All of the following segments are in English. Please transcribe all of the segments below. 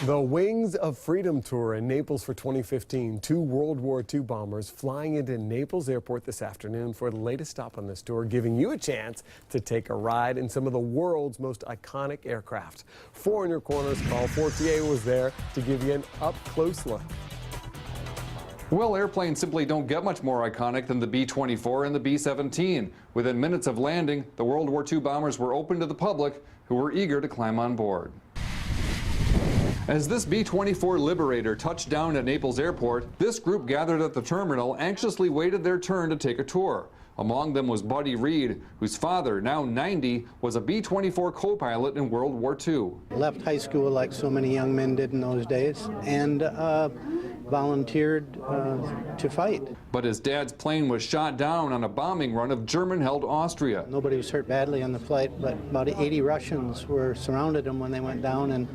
The Wings of Freedom Tour in Naples for 2015. Two World War II bombers flying into Naples Airport this afternoon for the latest stop on this tour, giving you a chance to take a ride in some of the world's most iconic aircraft. 4 in your corners, Carl Fortier was there to give you an up-close look. Well, airplanes simply don't get much more iconic than the B-24 and the B-17. Within minutes of landing, the World War II bombers were open to the public, who were eager to climb on board. As this B-24 Liberator touched down at Naples Airport, this group gathered at the terminal anxiously waited their turn to take a tour. Among them was Buddy Reed, whose father, now 90, was a B-24 co-pilot in World War II. Left high school like so many young men did in those days, and volunteered to fight. But his dad's plane was shot down on a bombing run of German-held Austria. Nobody was hurt badly on the flight, but about 80 Russians were surrounded him when they went down, and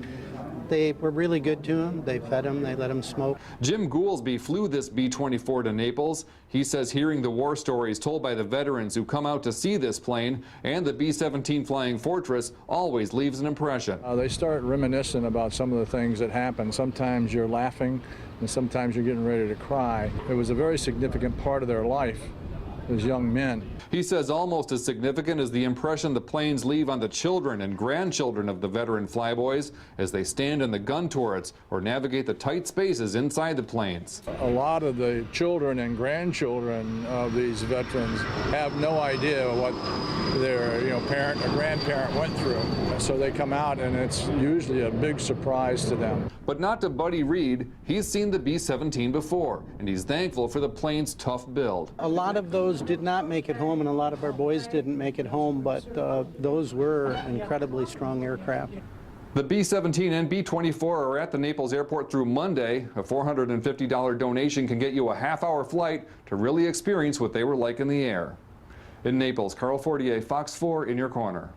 they were really good to him. They fed him, they let him smoke. Jim Goolsby flew this B-24 to Naples. He says hearing the war stories told by the veterans who come out to see this plane and the B-17 Flying Fortress always leaves an impression. They start reminiscing about some of the things that happened. Sometimes you're laughing and sometimes you're getting ready to cry. It was a very significant part of their life as young men. He says almost as significant as the impression the planes leave on the children and grandchildren of the veteran flyboys as they stand in the gun turrets or navigate the tight spaces inside the planes. A lot of the children and grandchildren of these veterans have no idea what their parent or grandparent went through. So they come out and it's usually a big surprise to them. But not to Buddy Reed. He's seen the B-17 before, and he's thankful for the plane's tough build. A lot of those did not make it home, and a lot of our boys didn't make it home, but those were incredibly strong aircraft. The B-17 and B-24 are at the Naples Airport through Monday. A $450 donation can get you a half-hour flight to really experience what they were like in the air. In Naples, Carl Fortier, Fox 4 in your corner.